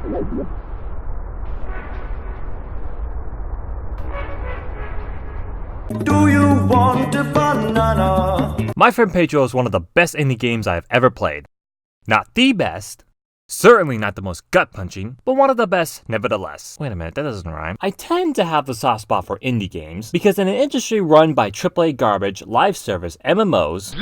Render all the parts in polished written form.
Do you want a banana? My Friend Pedro is one of the best indie games I have ever played. Not the best, certainly not the most gut-punching, but one of the best nevertheless. Wait a minute, that doesn't rhyme. I tend to have the soft spot for indie games because in an industry run by AAA garbage, live service, MMOs,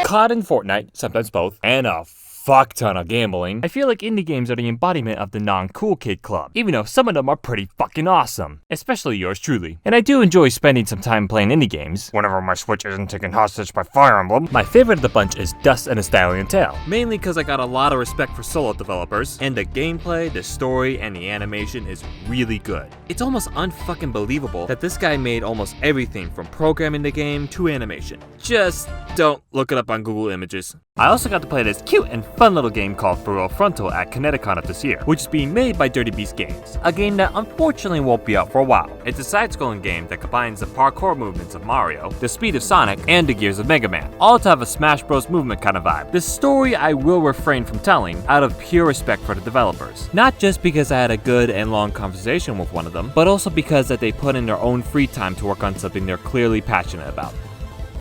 COD and Fortnite, sometimes both, and a fuck ton of gambling, I feel like indie games are the embodiment of the non-cool kid club, even though some of them are pretty fucking awesome. Especially yours truly. And I do enjoy spending some time playing indie games, whenever my Switch isn't taken hostage by Fire Emblem. My favorite of the bunch is Dust and a Stallion Tale, mainly because I got a lot of respect for solo developers, and the gameplay, the story, and the animation is really good. It's almost unfucking believable that this guy made almost everything from programming the game to animation. Just don't look it up on Google Images. I also got to play this cute and fun little game called For Real Frontal at Kineticon of this year, which is being made by Dirty Beast Games, a game that unfortunately won't be out for a while. It's a side-scrolling game that combines the parkour movements of Mario, the speed of Sonic, and the gears of Mega Man, all to have a Smash Bros. Movement kind of vibe. This story I will refrain from telling out of pure respect for the developers. Not just because I had a good and long conversation with one of them, but also because that they put in their own free time to work on something they're clearly passionate about.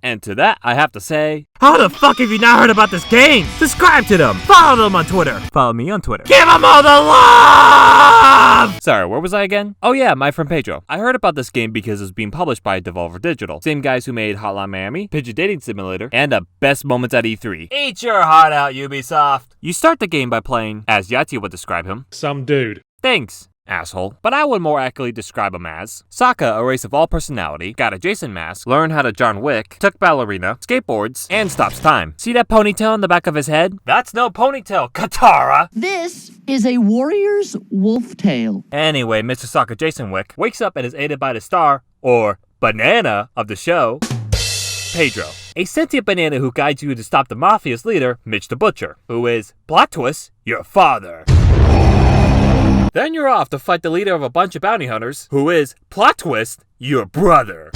And to that, I have to say, how the fuck have you not heard about this game? Subscribe to them! Follow them on Twitter! Follow me on Twitter. Give them all the love! Sorry, where was I again? Oh yeah, My Friend Pedro. I heard about this game because it was being published by Devolver Digital. Same guys who made Hotline Miami, Pigeon Dating Simulator, and the best moments at E3. Eat your heart out, Ubisoft! You start the game by playing, as Yati would describe him, some dude. Thanks, asshole. But I would more accurately describe him as Sokka, a race of all personality, got a Jason mask, learned how to John Wick, took ballerina, skateboards, and stops time. See that ponytail in the back of his head? That's no ponytail, Katara! This is a warrior's wolf tail. Anyway, Mr. Sokka Jason Wick wakes up and is aided by the star, or banana, of the show, Pedro. A sentient banana who guides you to stop the Mafia's leader, Mitch the Butcher, who is, plot twist, your father. Then you're off to fight the leader of a bunch of bounty hunters, who is, plot twist, your brother.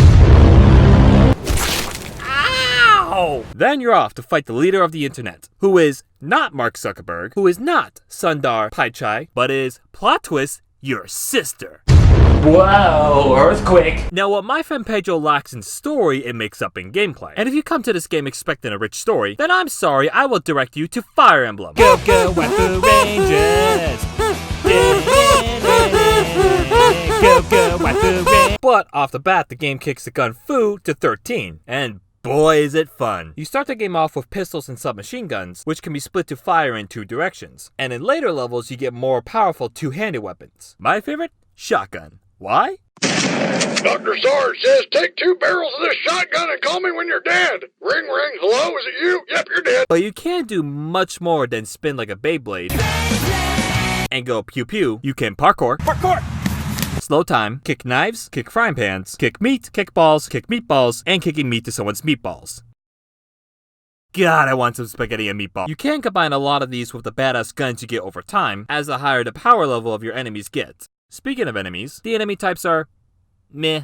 Ow! Then you're off to fight the leader of the internet, who is not Mark Zuckerberg, who is not Sundar Pichai, but is, plot twist, your sister. Whoa, earthquake! Now what My Friend Pedro lacks in story, it makes up in gameplay. And if you come to this game expecting a rich story, then I'm sorry, I will direct you to Fire Emblem. Go, go, Waifu Rangers! Go, go, Waifu Rangers! But off the bat, the game kicks the gun fu to 13. And boy is it fun. You start the game off with pistols and submachine guns, which can be split to fire in two directions. And in later levels, you get more powerful two-handed weapons. My favorite? Shotgun. Why? Dr. Sarge says take 2 barrels of this shotgun and call me when you're dead. Ring, ring, hello, is it you? Yep, you're dead. But you can't do much more than spin like a Beyblade and go pew pew. You can parkour, slow time, kick knives, kick frying pans, kick meat, kick balls, kick meatballs, and kicking meat to someone's meatballs. God, I want some spaghetti and meatball. You can combine a lot of these with the badass guns you get over time, as the higher the power level of your enemies get. Speaking of enemies, the enemy types are meh.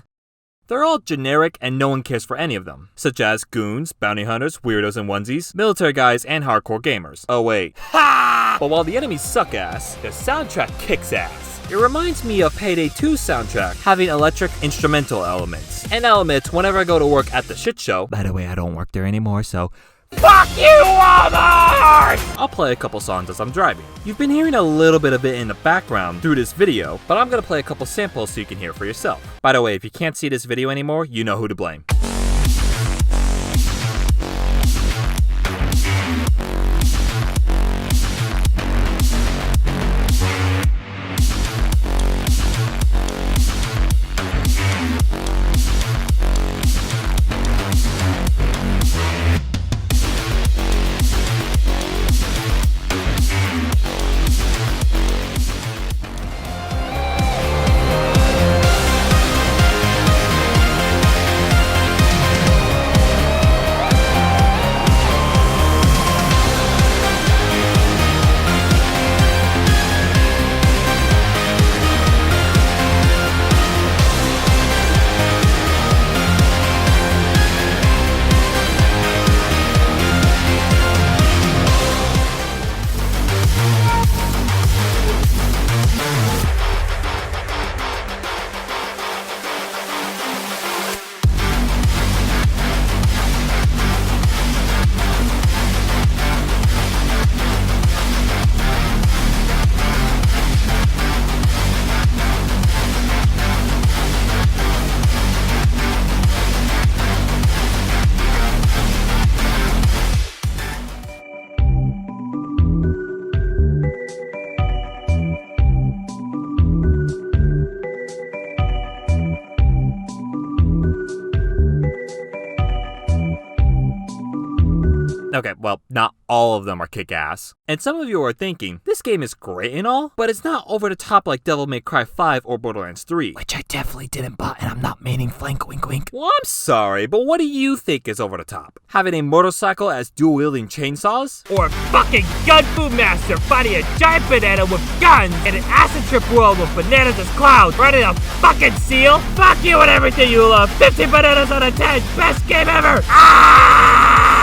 They're all generic and no one cares for any of them, such as goons, bounty hunters, weirdos in onesies, military guys, and hardcore gamers. Oh wait, ha! But while the enemies suck ass, the soundtrack kicks ass. It reminds me of Payday 2's soundtrack, having electric instrumental elements. And I'll admit, whenever I go to work at the shit show, by the way, I don't work there anymore, so fuck you, Walmart! I'll play a couple songs as I'm driving. You've been hearing a little bit of it in the background through this video, but I'm gonna play a couple samples so you can hear for yourself. By the way, if you can't see this video anymore, you know who to blame. Okay, well, not all of them are kick-ass. And some of you are thinking, this game is great and all, but it's not over the top like Devil May Cry 5 or Borderlands 3. Which I definitely didn't buy, and I'm not meaning flank wink wink. Well, I'm sorry, but what do you think is over the top? Having a motorcycle as dual-wielding chainsaws? Or fucking Gun Fu Master fighting a giant banana with guns in an acid trip world with bananas as clouds, riding a fucking seal? Fuck you and everything you love. 50 bananas out of 10, best game ever! Ah!